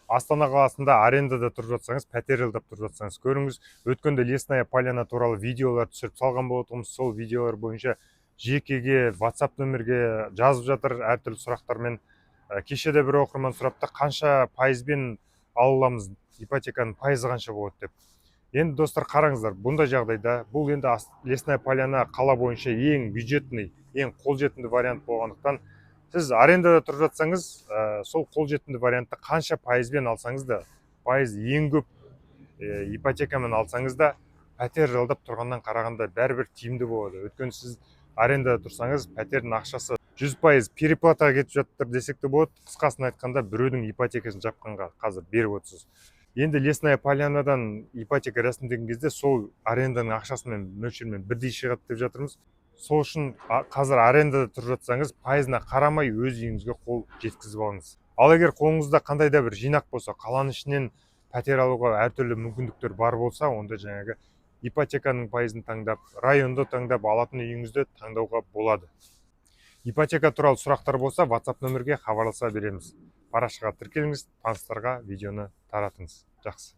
Астана қаласында арендада тұрып жатсаңыз, пәтер жалдап тұрып жатсаңыз, көріңіз, өткенде Лесная Поляна туралы видеолар түсіріп салған болатынбыз. Сол видеолар бойынша жекеге WhatsApp нөмірге жазып жатыр әртүрлі сұрақтармен. Кеше де бір оқырман сұрапты, қанша пайызбен ала аламыз, ипотеканың пайызы қанша болады деп. Енді достар, қараңыздар, бұндай жағдайда бұл енді Лесная Поляна қала бойынша ең бюджетный, ең қолжетімді вариант болғандықтан, сіз арендада тұрып жатсаңыз, сол қолжетімді вариантты қанша пайызбен алсаңыз да, пайыз ең көп ипотекамен алсаңыз да, пәтер жалдап тұрғаннан қарағанда бәрібір тиімді болады. Өйткені сіз арендада тұрсаңыз, пәтердің ақшасы 100% переплатаға кетіп жатыр десек те болады. Қысқасын айтқанда, біреудің ипотекасын жапқанға қазір беріп отырсыз. Енді Лесная Полянадан ипотека рәсімдеген кезде сол аренданың ақшасымен мөлшермен бірдей шығады деп жатырмыз. Сол үшін қазір арендада тұрып жатсаңыз, пайызына қарамай өз үйіңізге қол жеткізіп алыңыз. Ал егер қолыңызда қандай да бір жинақ болса, қаланың ішінен пәтер алуға әртүрлі мүмкіндіктер бар болса, онда жаңағы ипотеканың пайызын таңдап, районды таңдап алатын үйіңізді таңдауға болады. Ипотека туралы сұрақтар болса, WhatsApp нөмірге хабарласа береміз. Парақшаға тіркеліңіз, таныстарға видеоны таратыңыз. Жақсы.